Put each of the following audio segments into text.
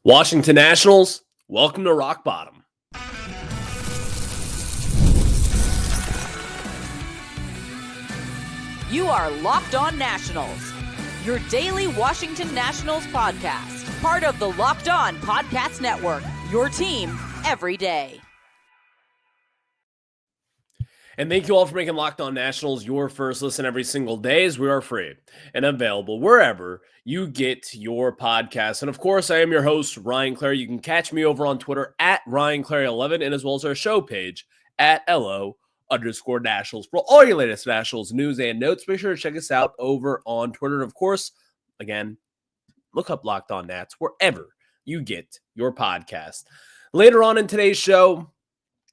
Washington Nationals, welcome to Rock Bottom. You are Locked On Nationals, your daily Washington Nationals podcast, part of the Locked On Podcast Network, your team every day. And thank you all for making Locked On Nationals your first listen every single day, as we are free and available wherever you get your podcasts. And of course, I am your host, Ryan Clary. You can catch me over on Twitter at RyanClary11 and as well as our show page at LO_Nationals. For all your latest Nationals news and notes, make sure to check us out over on Twitter. And of course, again, look up Locked On Nats wherever you get your podcast. Later on in today's show,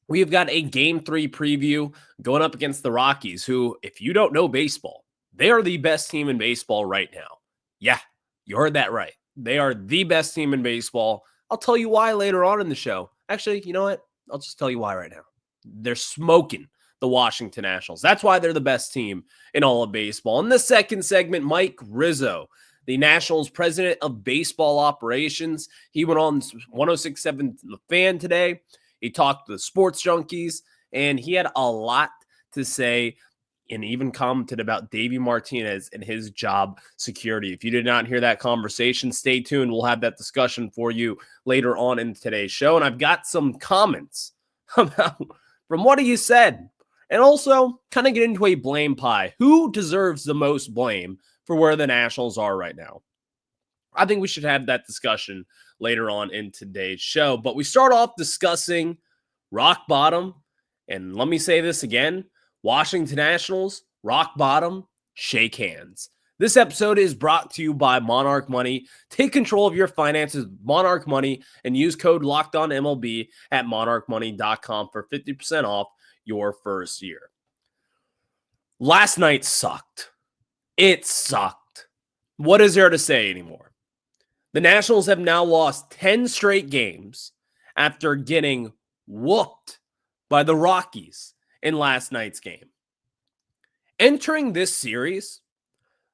we have got a Game 3 preview going up against the Rockies, who, if you don't know baseball, they are the best team in baseball right now. Yeah, you heard that right. They are the best team in baseball. I'll tell you why later on in the show. Actually, you know what? I'll just tell you why right now. They're smoking the Washington Nationals. That's why they're the best team in all of baseball. In the second segment, Mike Rizzo, the Nationals president of baseball operations, he went on 106.7 The Fan today. He talked to the sports junkies, and he had a lot to say and even commented about Davey Martinez and his job security. If you did not hear that conversation, stay tuned. We'll have that discussion for you later on in today's show. And I've got some comments about from what he said, and also kind of get into a blame pie. Who deserves the most blame for where the Nationals are right now? I think we should have that discussion later on in today's show. But we start off discussing rock bottom. And let me say this again. Washington Nationals, rock bottom, shake hands. This episode is brought to you by Monarch Money. Take control of your finances with Monarch Money and use code LOCKEDONMLB at monarchmoney.com for 50% off your first year. Last night sucked. It sucked. What is there to say anymore? The Nationals have now lost 10 straight games after getting whooped by the Rockies in last night's game. Entering this series,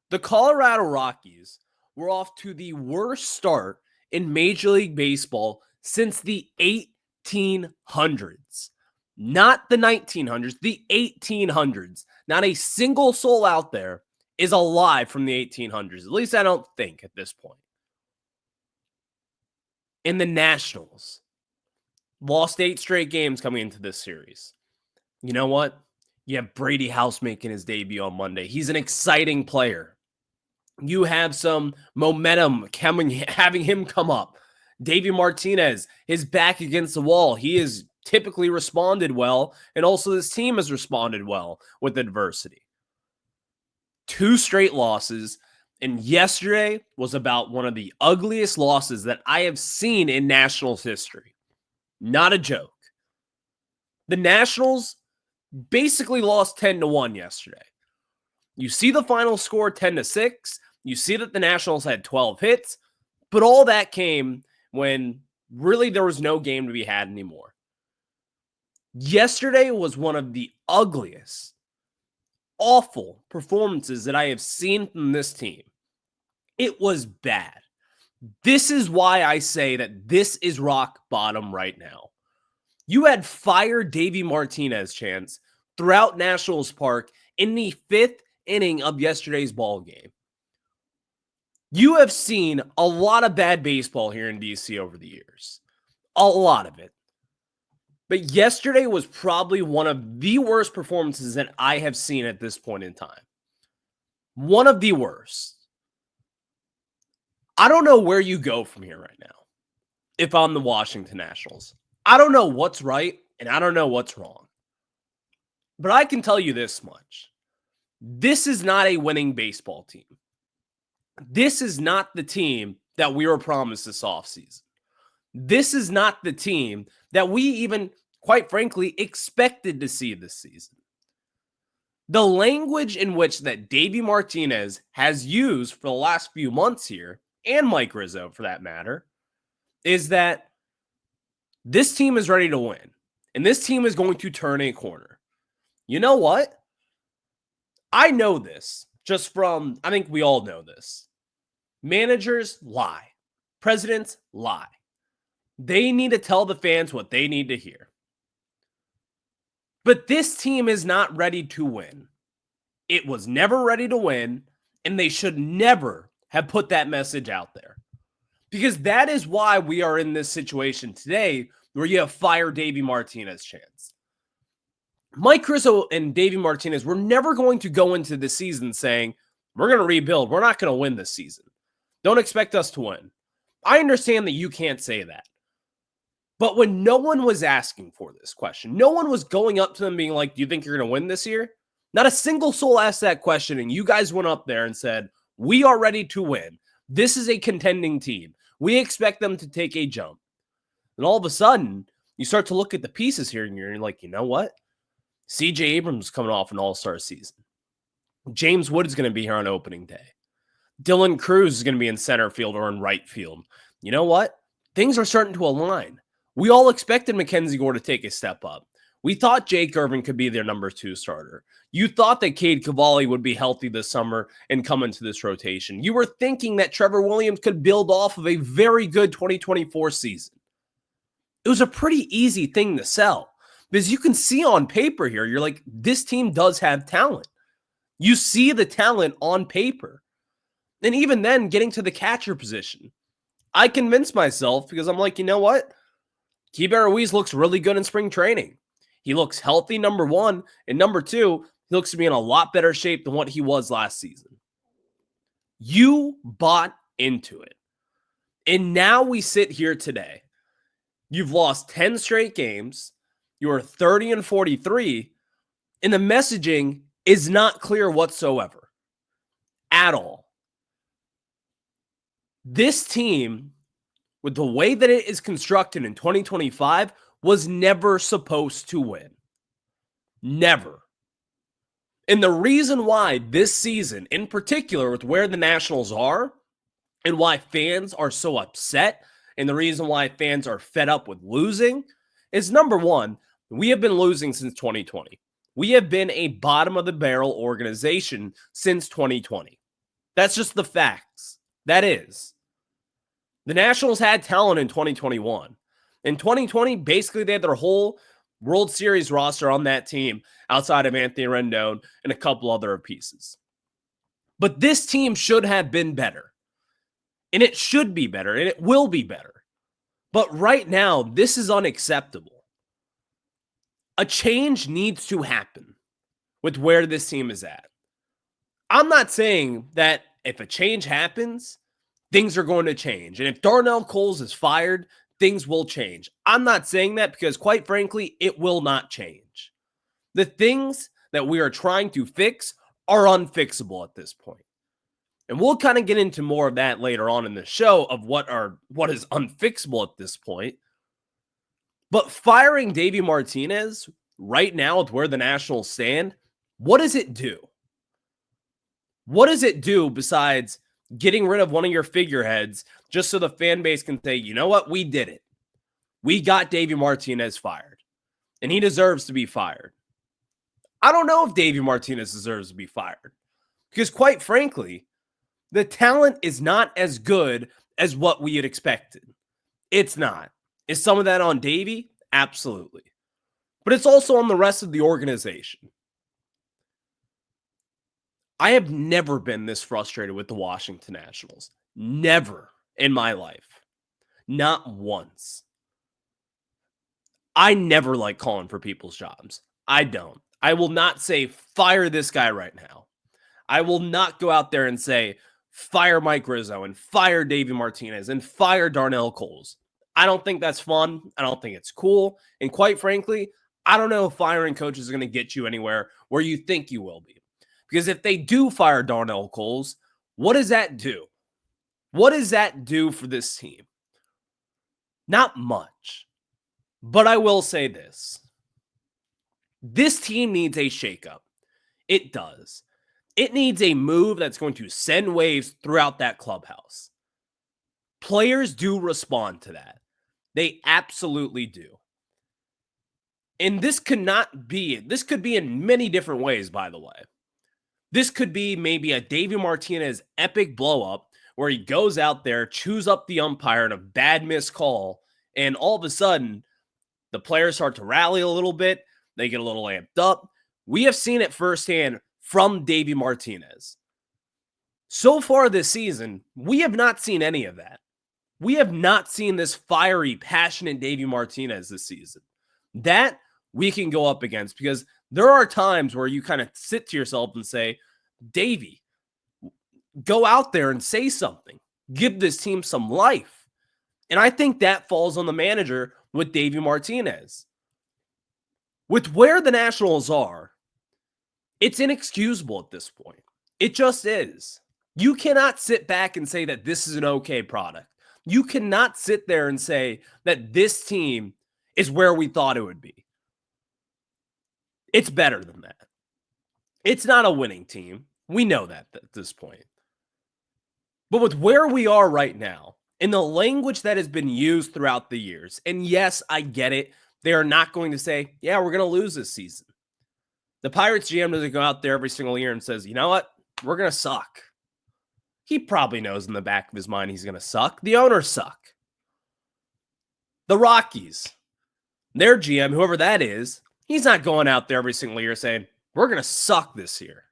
the Colorado Rockies were off to the worst start in Major League Baseball since the 1800s. Not the 1900s, the 1800s. Not a single soul out there is alive from the 1800s. At least I don't think at this point. And the Nationals lost 8 straight games coming into this series. You know what? You have Brady House making his debut on Monday. He's an exciting player. You have some momentum having him come up. Davey Martinez, his back against the wall. He has typically responded well, and also this team has responded well with adversity. 2 straight losses. And yesterday was about one of the ugliest losses that I have seen in Nationals history. Not a joke. The Nationals basically lost 10-1 yesterday. You see the final score 10-6. You see that the Nationals had 12 hits, but all that came when really there was no game to be had anymore. Yesterday was one of the ugliest, awful performances that I have seen from this team. It was bad. This is why I say that this is rock bottom right now. You had fire Davey Martinez chants throughout Nationals Park in the 5th inning of yesterday's ball game. You have seen a lot of bad baseball here in DC over the years. A lot of it. But yesterday was probably one of the worst performances that I have seen at this point in time. One of the worst. I don't know where you go from here right now if I'm the Washington Nationals. I don't know what's right and I don't know what's wrong. But I can tell you this much. This is not a winning baseball team. This is not the team that we were promised this offseason. This is not the team that we even, quite frankly, expected to see this season. The language in which that Davey Martinez has used for the last few months here, and Mike Rizzo for that matter, is that this team is ready to win. And this team is going to turn a corner. You know what? I know this just I think we all know this. Managers lie. Presidents lie. They need to tell the fans what they need to hear. But this team is not ready to win. It was never ready to win, and they should never have put that message out there. Because that is why we are in this situation today where you have fire Davey Martinez chance. Mike Rizzo and Davey Martinez were never going to go into the season saying, we're going to rebuild. We're not going to win this season. Don't expect us to win. I understand that you can't say that. But when no one was asking for this question, no one was going up to them being like, do you think you're going to win this year? Not a single soul asked that question, and you guys went up there and said, we are ready to win. This is a contending team. We expect them to take a jump. And all of a sudden, you start to look at the pieces here, and you're like, you know what? C.J. Abrams is coming off an all-star season. James Wood is going to be here on opening day. Dylan Cruz is going to be in center field or in right field. You know what? Things are starting to align. We all expected Mackenzie Gore to take a step up. We thought Jake Irvin could be their number 2 starter. You thought that Cade Cavalli would be healthy this summer and come into this rotation. You were thinking that Trevor Williams could build off of a very good 2024 season. It was a pretty easy thing to sell because you can see on paper here, you're like, this team does have talent. You see the talent on paper. And even then, getting to the catcher position, I convinced myself because I'm like, you know what? Keibert Ruiz looks really good in spring training. He looks healthy, number 1. And number 2, he looks to be in a lot better shape than what he was last season. You bought into it. And now we sit here today. You've lost 10 straight games. You are 30-43. And the messaging is not clear whatsoever. At all. This team, with the way that it is constructed in 2025, was never supposed to win. Never. And the reason why this season, in particular with where the Nationals are, and why fans are so upset, and the reason why fans are fed up with losing, is number 1, we have been losing since 2020. We have been a bottom-of-the-barrel organization since 2020. That's just the facts. That is. The Nationals had talent in 2021. In 2020, basically they had their whole World Series roster on that team outside of Anthony Rendon and a couple other pieces. But this team should have been better. And it should be better, and it will be better. But right now, this is unacceptable. A change needs to happen with where this team is at. I'm not saying that if a change happens, things are going to change. And if Darnell Coles is fired, things will change. I'm not saying that because, quite frankly, it will not change. The things that we are trying to fix are unfixable at this point. And we'll kind of get into more of that later on in the show of what is unfixable at this point. But firing Davey Martinez right now with where the Nationals stand, what does it do? What does it do besides getting rid of one of your figureheads just so the fan base can say, you know what, we did it. We got Davey Martinez fired, and he deserves to be fired. I don't know if Davey Martinez deserves to be fired because, quite frankly, the talent is not as good as what we had expected. It's not. Is some of that on Davey? Absolutely. But it's also on the rest of the organization. I have never been this frustrated with the Washington Nationals. Never in my life. Not once. I never like calling for people's jobs. I don't. I will not say, fire this guy right now. I will not go out there and say, fire Mike Rizzo and fire Davey Martinez and fire Darnell Coles. I don't think that's fun. I don't think it's cool. And quite frankly, I don't know if firing coaches is going to get you anywhere where you think you will be. Because if they do fire Darnell Coles, what does that do? What does that do for this team? Not much. But I will say this. This team needs a shakeup. It does. It needs a move that's going to send waves throughout that clubhouse. Players do respond to that. They absolutely do. And this could be in many different ways, by the way. This could be maybe a Davey Martinez epic blow-up where he goes out there, chews up the umpire in a bad missed call, And all of a sudden, the players start to rally a little bit. They get a little amped up. We have seen it firsthand from Davey Martinez. So far this season, we have not seen any of that. We have not seen this fiery, passionate Davey Martinez this season. That we can go up against, because there are times where you kind of sit to yourself and say, Davey, go out there and say something. Give this team some life. And I think that falls on the manager with Davey Martinez. With where the Nationals are, it's inexcusable at this point. It just is. You cannot sit back and say that this is an okay product. You cannot sit there and say that this team is where we thought it would be. It's better than that. It's not a winning team. We know that at this point. But with where we are right now, in the language that has been used throughout the years, and yes, I get it, they are not going to say, yeah, we're going to lose this season. The Pirates GM doesn't go out there every single year and says, you know what, we're going to suck. He probably knows in the back of his mind he's going to suck. The owners suck. The Rockies, their GM, whoever that is, he's not going out there every single year saying, we're going to suck this year.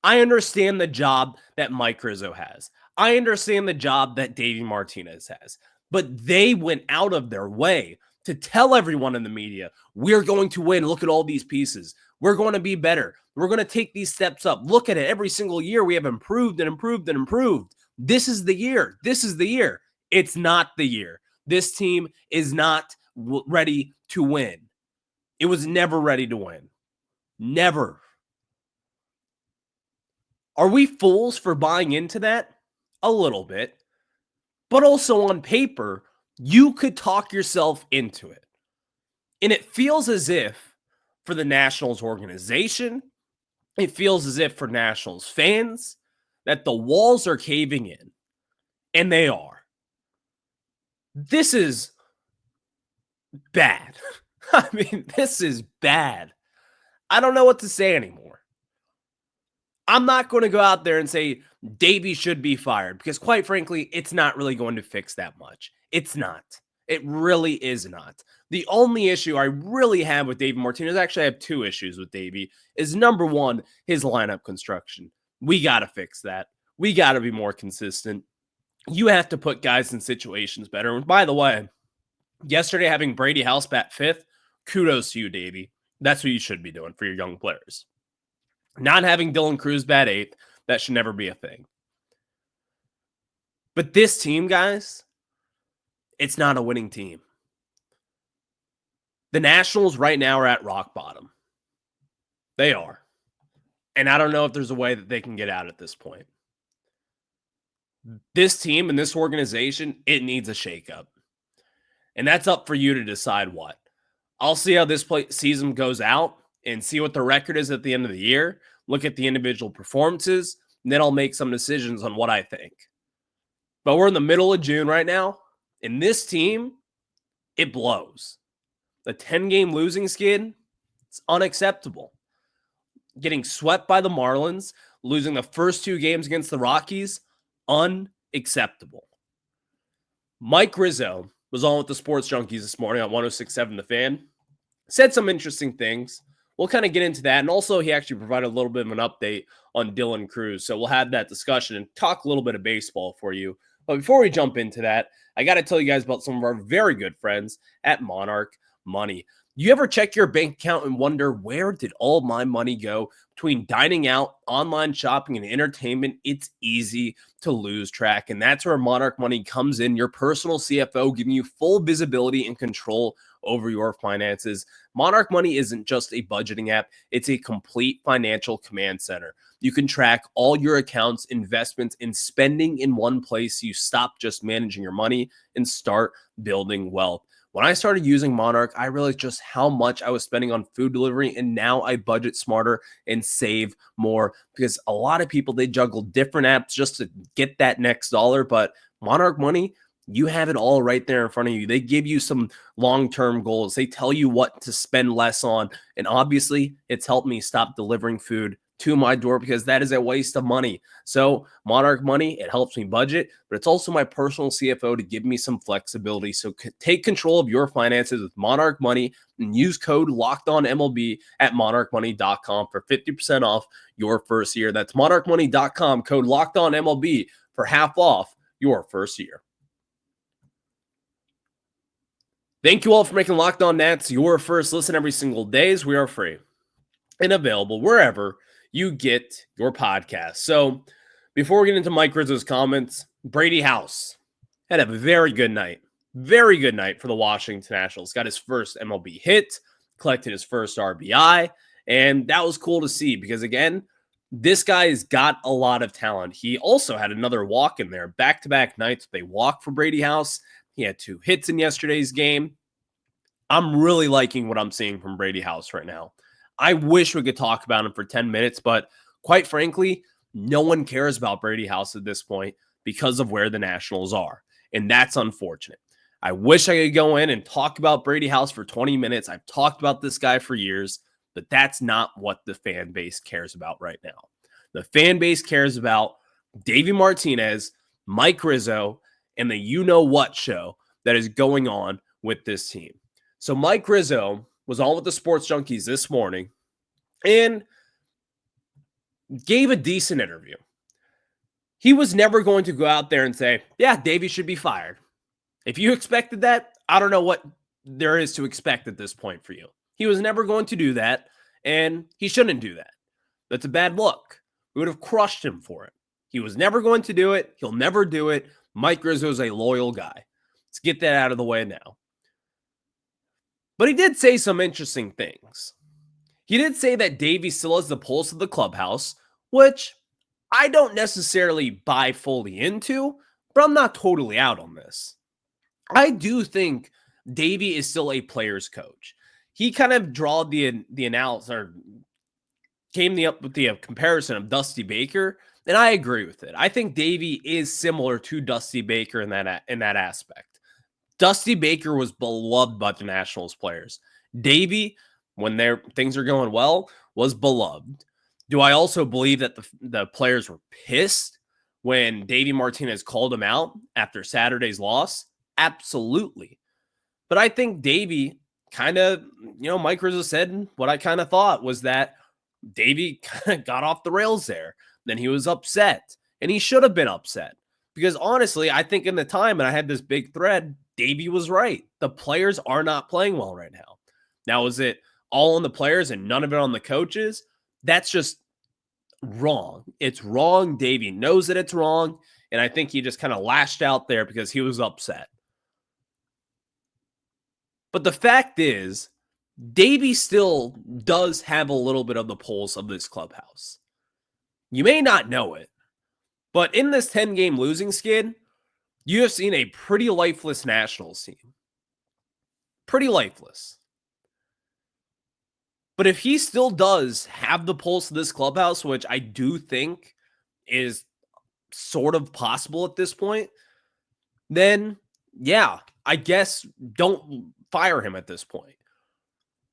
I understand the job that Mike Rizzo has. I understand the job that Davey Martinez has. But they went out of their way to tell everyone in the media, we're going to win. Look at all these pieces. We're going to be better. We're going to take these steps up. Look at it. Every single year we have improved and improved and improved. This is the year. This is the year. It's not the year. This team is not ready to win. It was never ready to win. Never. Are we fools for buying into that? A little bit. But also on paper, you could talk yourself into it. And it feels as if for the Nationals organization, it feels as if for Nationals fans, that the walls are caving in. And they are. This is bad. I mean, this is bad. I don't know what to say anymore. I'm not going to go out there and say Davey should be fired, because quite frankly, it's not really going to fix that much. It's not. It really is not. The only issue I really have with Davey Martinez, actually I have two issues with Davey, is number one, his lineup construction. We got to fix that. We got to be more consistent. You have to put guys in situations better. And by the way, yesterday having Brady House bat fifth, kudos to you, Davey. That's what you should be doing for your young players. Not having Dylan Cruz bat eighth, that should never be a thing. But this team, guys, it's not a winning team. The Nationals right now are at rock bottom. They are. And I don't know if there's a way that they can get out at this point. This team and this organization, it needs a shakeup. And that's up for you to decide what. I'll see how this season goes out and see what the record is at the end of the year, look at the individual performances, and then I'll make some decisions on what I think. But we're in the middle of June right now, and this team, it blows. The 10-game losing skid, it's unacceptable. Getting swept by the Marlins, losing the first two games against the Rockies, unacceptable. Mike Rizzo was on with the Sports Junkies this morning on 106.7 The Fan. Said some interesting things. We'll kind of get into that. And also, he actually provided a little bit of an update on Dylan Cruz. So we'll have that discussion and talk a little bit of baseball for you. But before we jump into that, I got to tell you guys about some of our very good friends at Monarch Money. You ever check your bank account and wonder, where did all my money go? Between dining out, online shopping, and entertainment, it's easy to lose track. And that's where Monarch Money comes in, your personal CFO, giving you full visibility and control over your finances. Monarch Money isn't just a budgeting app. It's a complete financial command center. You can track all your accounts, investments, and spending in one place. So you stop just managing your money and start building wealth. When I started using Monarch, I realized just how much I was spending on food delivery, and now I budget smarter and save more, because a lot of people, they juggle different apps just to get that next dollar. But Monarch Money, You have it all right there in front of you. They give you some long-term goals. They tell you what to spend less on. And obviously, it's helped me stop delivering food to my door because that is a waste of money. So Monarch Money, it helps me budget, but it's also my personal CFO to give me some flexibility. So take control of your finances with Monarch Money and use code LOCKEDONMLB at monarchmoney.com for 50% off your first year. That's monarchmoney.com, code LOCKEDONMLB for half off your first year. Thank you all for making Locked On Nats your first listen every single day, as we are free and available wherever you get your podcast. So before we get into Mike Rizzo's comments, Brady House had a very good night for the Washington Nationals. Got his first MLB hit, collected his first RBI, and that was cool to see because, again, this guy's got a lot of talent. He also had another walk in there, back-to-back nights. They walk for Brady House. He had 2 hits in yesterday's game. I'm really liking what I'm seeing from Brady House right now. I wish we could talk about him for 10 minutes, but quite frankly, no one cares about Brady House at this point because of where the Nationals are, and that's unfortunate. I wish I could go in and talk about Brady House for 20 minutes. I've talked about this guy for years, but that's not what the fan base cares about right now. The fan base cares about Davey Martinez, Mike Rizzo, and the you-know-what show that is going on with this team. So Mike Rizzo was on with the Sports Junkies this morning and gave a decent interview. He was never going to go out there and say, yeah, Davey should be fired. If you expected that, I don't know what there is to expect at this point for you. He was never going to do that, and he shouldn't do that. That's a bad look. We would have crushed him for it. He was never going to do it. He'll never do it. Mike Rizzo is a loyal guy. Let's get that out of the way now. But he did say some interesting things. He did say that Davey still has the pulse of the clubhouse, which I don't necessarily buy fully into, but I'm not totally out on this. I do think Davey is still a player's coach. He kind of drawed the analysis or came up with the comparison of Dusty Baker, and I agree with it. I think Davey is similar to Dusty Baker in that aspect. Dusty Baker was beloved by the Nationals players. Davey, when things are going well, was beloved. Do I also believe that the players were pissed when Davey Martinez called him out after Saturday's loss? Absolutely. But I think Davey kind of, Mike Rizzo said what I kind of thought was that Davey kind of got off the rails there. Then he was upset, and he should have been upset because honestly, I think in the time, and I had this big thread, Davey was right. The players are not playing well right now. Now, is it all on the players and none of it on the coaches? That's just wrong. It's wrong. Davey knows that it's wrong, and I think he just kind of lashed out there because he was upset. But the fact is, Davey still does have a little bit of the pulse of this clubhouse. You may not know it, but in this 10-game losing skid, you have seen a pretty lifeless Nationals team. Pretty lifeless. But if he still does have the pulse of this clubhouse, which I do think is sort of possible at this point, then yeah, I guess don't fire him at this point.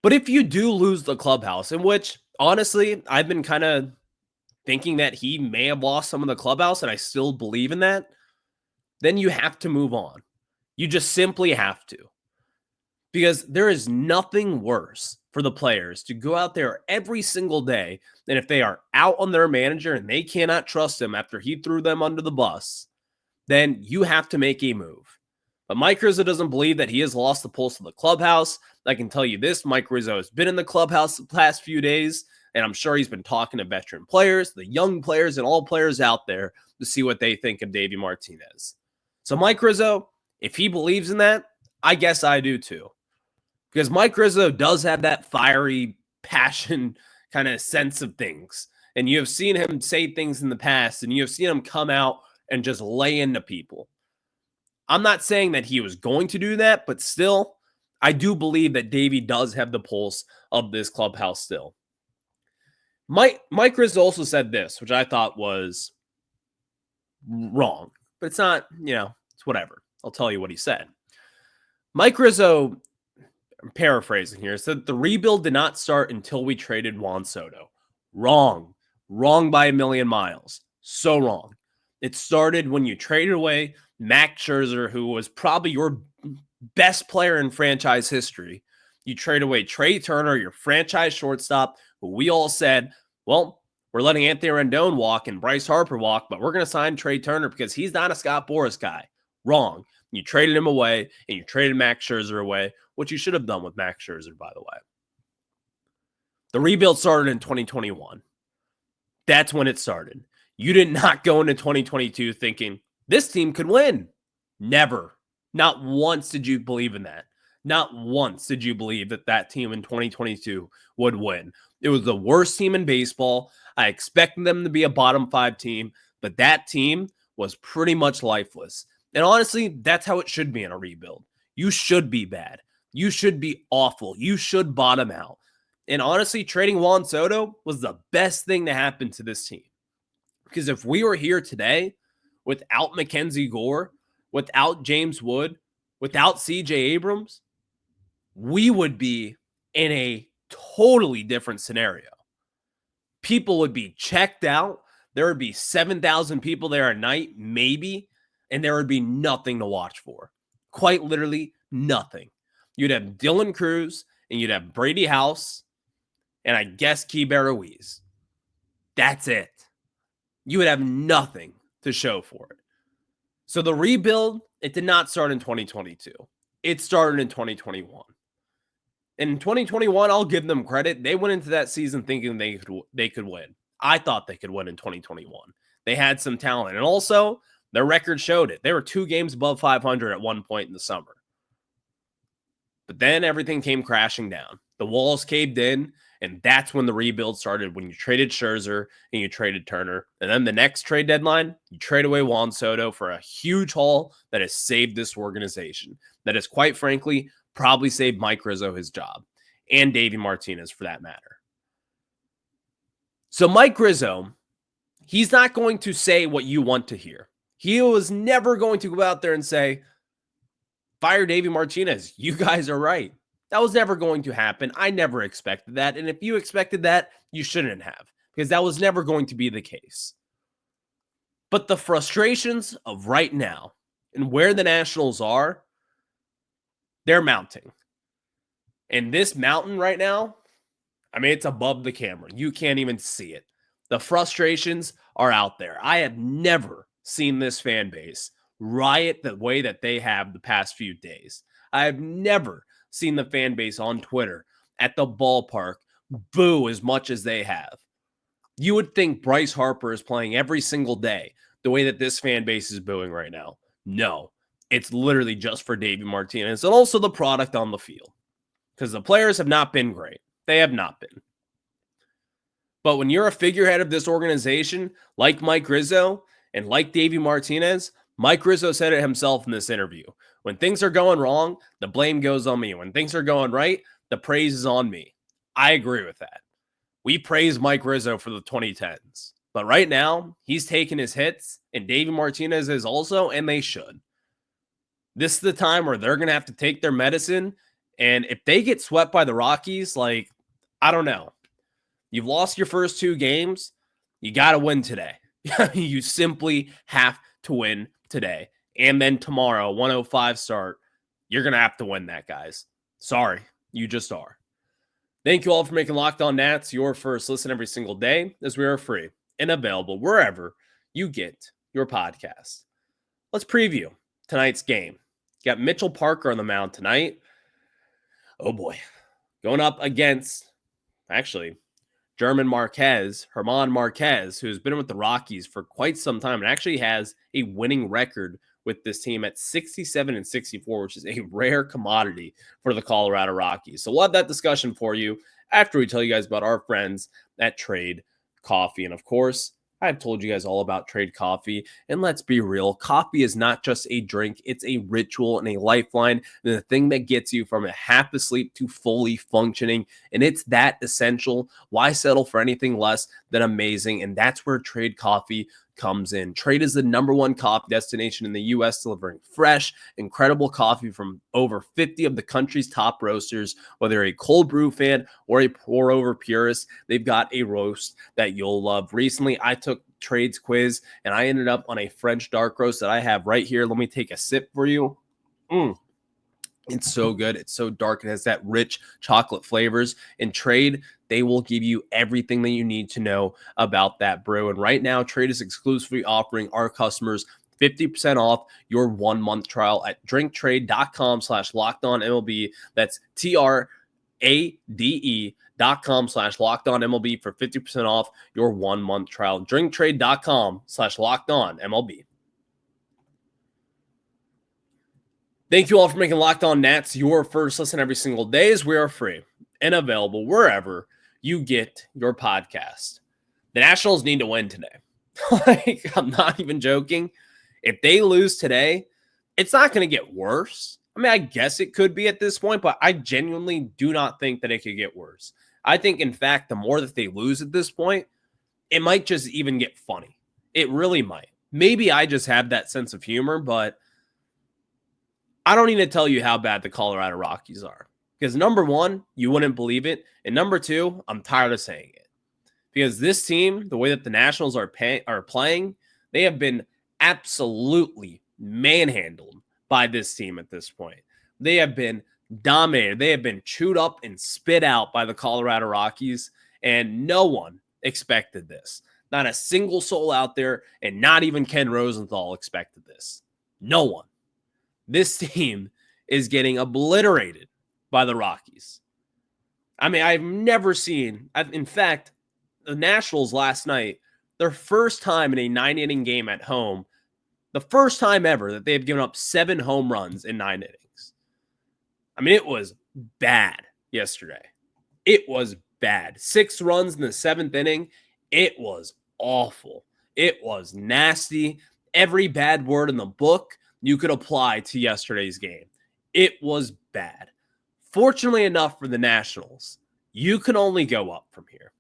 But if you do lose the clubhouse, in which honestly, I've been kind of thinking that he may have lost some of the clubhouse, and I still believe in that, then you have to move on. You just simply have to. Because there is nothing worse for the players to go out there every single day than if they are out on their manager and they cannot trust him after he threw them under the bus, then you have to make a move. But Mike Rizzo doesn't believe that he has lost the pulse of the clubhouse. I can tell you this, Mike Rizzo has been in the clubhouse the past few days, and I'm sure he's been talking to veteran players, the young players, and all players out there to see what they think of Davey Martinez. So Mike Rizzo, if he believes in that, I guess I do too. Because Mike Rizzo does have that fiery passion kind of sense of things. And you have seen him say things in the past, and you have seen him come out and just lay into people. I'm not saying that he was going to do that, but still, I do believe that Davey does have the pulse of this clubhouse still. Mike Rizzo also said this, which I thought was wrong, but it's not, it's whatever. I'll tell you what he said. Mike Rizzo, I'm paraphrasing here, said the rebuild did not start until we traded Juan Soto. Wrong. Wrong by a million miles. So wrong. It started when you traded away Max Scherzer, who was probably your best player in franchise history. You trade away Trey Turner, your franchise shortstop, who we all said, well, we're letting Anthony Rendon walk and Bryce Harper walk, but we're going to sign Trey Turner because he's not a Scott Boras guy. Wrong. You traded him away, and you traded Max Scherzer away, which you should have done with Max Scherzer, by the way. The rebuild started in 2021. That's when it started. You did not go into 2022 thinking, this team could win. Never. Not once did you believe in that. Not once did you believe that that team in 2022 would win. It was the worst team in baseball. I expected them to be a bottom 5 team, but that team was pretty much lifeless. And honestly, that's how it should be in a rebuild. You should be bad. You should be awful. You should bottom out. And honestly, trading Juan Soto was the best thing to happen to this team. Because if we were here today without Mackenzie Gore, without James Wood, without CJ Abrams, we would be in a totally different scenario. People would be checked out. There would be 7,000 people there a night, maybe, and there would be nothing to watch for. Quite literally nothing. You'd have Dylan Cruz, and you'd have Brady House, and I guess Keibert Ruiz. That's it. You would have nothing to show for it. So the rebuild, it did not start in 2022. It started in 2021. And in 2021, I'll give them credit. They went into that season thinking they could win. I thought they could win in 2021. They had some talent. And also, their record showed it. They were 2 games above 500 at one point in the summer. But then everything came crashing down. The walls caved in, and that's when the rebuild started, when you traded Scherzer and you traded Turner. And then the next trade deadline, you trade away Juan Soto for a huge haul that has saved this organization. That has, quite frankly, probably saved Mike Rizzo his job, and Davey Martinez for that matter. So Mike Rizzo, he's not going to say what you want to hear. He was never going to go out there and say, fire Davey Martinez. You guys are right. That was never going to happen. I never expected that. And if you expected that, you shouldn't have, because that was never going to be the case. But the frustrations of right now and where the Nationals are, they're mounting. And this mountain right now, I mean, it's above the camera. You can't even see it. The frustrations are out there. I have never seen this fan base riot the way that they have the past few days. I have never seen the fan base on Twitter, at the ballpark, boo as much as they have. You would think Bryce Harper is playing every single day the way that this fan base is booing right now. No, it's literally just for Davey Martinez and also the product on the field, because the players have not been great. They have not been. But when you're a figurehead of this organization, like Mike Rizzo and like Davey Martinez, Mike Rizzo said it himself in this interview. When things are going wrong, the blame goes on me. When things are going right, the praise is on me. I agree with that. We praise Mike Rizzo for the 2010s. But right now, he's taking his hits, and Davey Martinez is also, and they should. This is the time where they're going to have to take their medicine, and if they get swept by the Rockies, like, I don't know. You've lost your first 2 games. You got to win today. You simply have to win today. And then tomorrow, 105 start, you're going to have to win that, guys. Sorry, you just are. Thank you all for making Locked On Nats your first listen every single day, as we are free and available wherever you get your podcast. Let's preview tonight's game. You got Mitchell Parker on the mound tonight. Oh boy. Going up against, actually, German Herman Marquez, who's been with the Rockies for quite some time and actually has a winning record with this team at 67-64, which is a rare commodity for the Colorado Rockies. So we'll have that discussion for you after we tell you guys about our friends at Trade Coffee. And of course, I've told you guys all about Trade Coffee, and let's be real, coffee is not just a drink, it's a ritual and a lifeline, and the thing that gets you from a half asleep to fully functioning, and it's that essential. Why settle for anything less than amazing? And that's where Trade Coffee comes in. Trade is the #1 coffee destination in the U.S., delivering fresh, incredible coffee from over 50 of the country's top roasters. Whether you're a cold brew fan or a pour-over purist, they've got a roast that you'll love. Recently, I took Trade's quiz, and I ended up on a French dark roast that I have right here. Let me take a sip for you. It's so good. It's so dark. It has that rich chocolate flavors. In Trade, they will give you everything that you need to know about that brew. And right now, Trade is exclusively offering our customers 50% off your 1-month trial at drinktrade.com/lockedonmlb. That's TRADE.com/lockedonmlb for 50% off your 1-month trial. drinktrade.com/lockedonmlb. Thank you all for making Locked On Nats your first listen every single day, as we are free and available wherever you get your podcast. The Nationals need to win today. I'm not even joking. If they lose today, it's not going to get worse. I mean, I guess it could be at this point, but I genuinely do not think that it could get worse. I think, in fact, the more that they lose at this point, it might just even get funny. It really might. Maybe I just have that sense of humor, but I don't need to tell you how bad the Colorado Rockies are. Because #1, you wouldn't believe it. And #2, I'm tired of saying it. Because this team, the way that the Nationals are playing, they have been absolutely manhandled by this team at this point. They have been dominated. They have been chewed up and spit out by the Colorado Rockies. And no one expected this. Not a single soul out there, and not even Ken Rosenthal expected this. No one. This team is getting obliterated by the Rockies. I mean, I've never seen, in fact, the Nationals last night, their first time in a 9-inning game at home, the first time ever that they've given up 7 home runs in 9 innings. I mean, it was bad yesterday. It was bad. 6 runs in the 7th inning. It was awful. It was nasty. Every bad word in the book you could apply to yesterday's game. It was bad. Fortunately enough for the Nationals, you can only go up from here.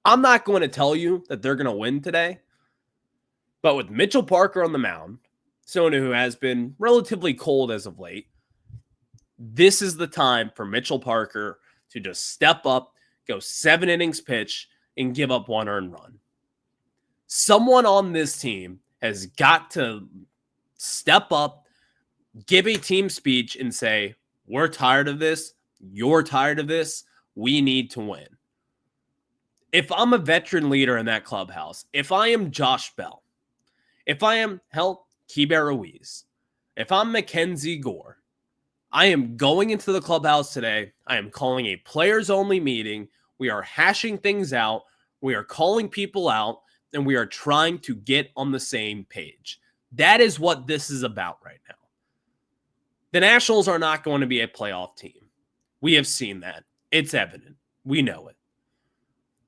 I'm not going to tell you that they're going to win today, but with Mitchell Parker on the mound, someone who has been relatively cold as of late, this is the time for Mitchell Parker to just step up, go 7 innings pitch, and give up 1 earned run. Someone on this team has got to step up, give a team speech, and say, we're tired of this. You're tired of this. We need to win. If I'm a veteran leader in that clubhouse, if I am Josh Bell, if I am, Keibert Ruiz, if I'm Mackenzie Gore, I am going into the clubhouse today. I am calling a players-only meeting. We are hashing things out. We are calling people out. And we are trying to get on the same page. That is what this is about right now. The Nationals are not going to be a playoff team. We have seen that. It's evident. We know it.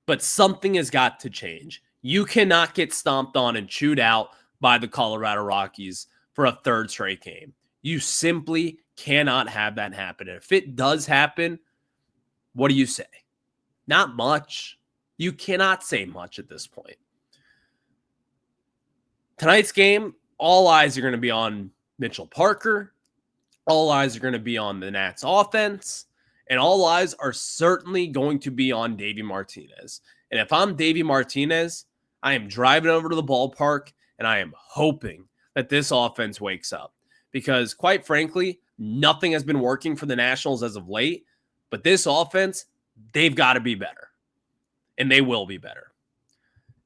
But something has got to change. You cannot get stomped on and chewed out by the Colorado Rockies for a 3rd straight game. You simply cannot have that happen. And if it does happen, what do you say? Not much. You cannot say much at this point. Tonight's game, all eyes are going to be on Mitchell Parker. All eyes are going to be on the Nats offense. And all eyes are certainly going to be on Davey Martinez. And if I'm Davey Martinez, I am driving over to the ballpark and I am hoping that this offense wakes up. Because quite frankly, nothing has been working for the Nationals as of late. But this offense, they've got to be better. And they will be better.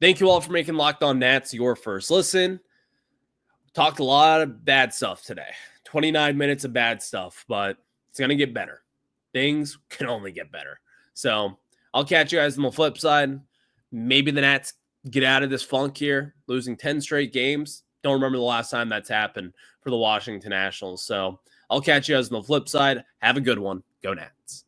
Thank you all for making Locked On Nats your first listen. Talked a lot of bad stuff today. 29 minutes of bad stuff, but it's going to get better. Things can only get better. So I'll catch you guys on the flip side. Maybe the Nats get out of this funk here, losing 10 straight games. Don't remember the last time that's happened for the Washington Nationals. So I'll catch you guys on the flip side. Have a good one. Go Nats.